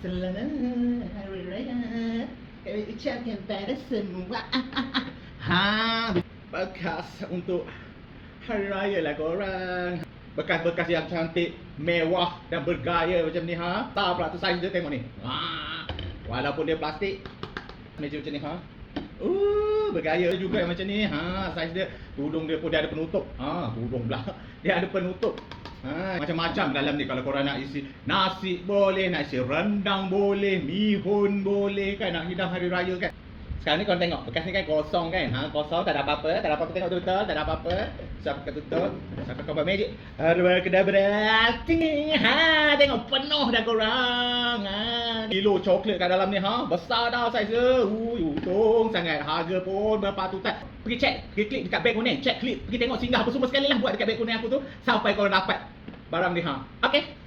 Selamat Hari Raya. Kami ucapkan pada semua. Bekas untuk Hari Raya lah korang. Bekas-bekas yang cantik, mewah dan bergaya macam ni Tak pula tu saiz dia tengok ni. Walaupun dia plastik, meja macam ni bergaya juga macam ni. Saiz dia, tudung dia pun dia ada penutup. Tudung pula. Dia ada penutup. Macam-macam dalam ni. Kalau korang nak isi nasi boleh, nak isi rendang boleh, mihun boleh kan, nak hidang hari raya kan. Sekarang ni korang tengok, bekas ni kan kosong kan. Kosong, tak ada apa-apa, tengok betul-betul, tak ada apa-apa. Siapa kata tutup, siapa kata magic. Abracadabra. Tengok penuh dah korang. Kilo coklat kat dalam ni besar dah saiz dia. Untung sangat. Harga pun berpatutan. Pergi check, pergi klik dekat beg kuning, check klik, pergi tengok singgah apa semua sekali lah buat dekat beg kuning aku tu sampai korang dapat barang ni Okay.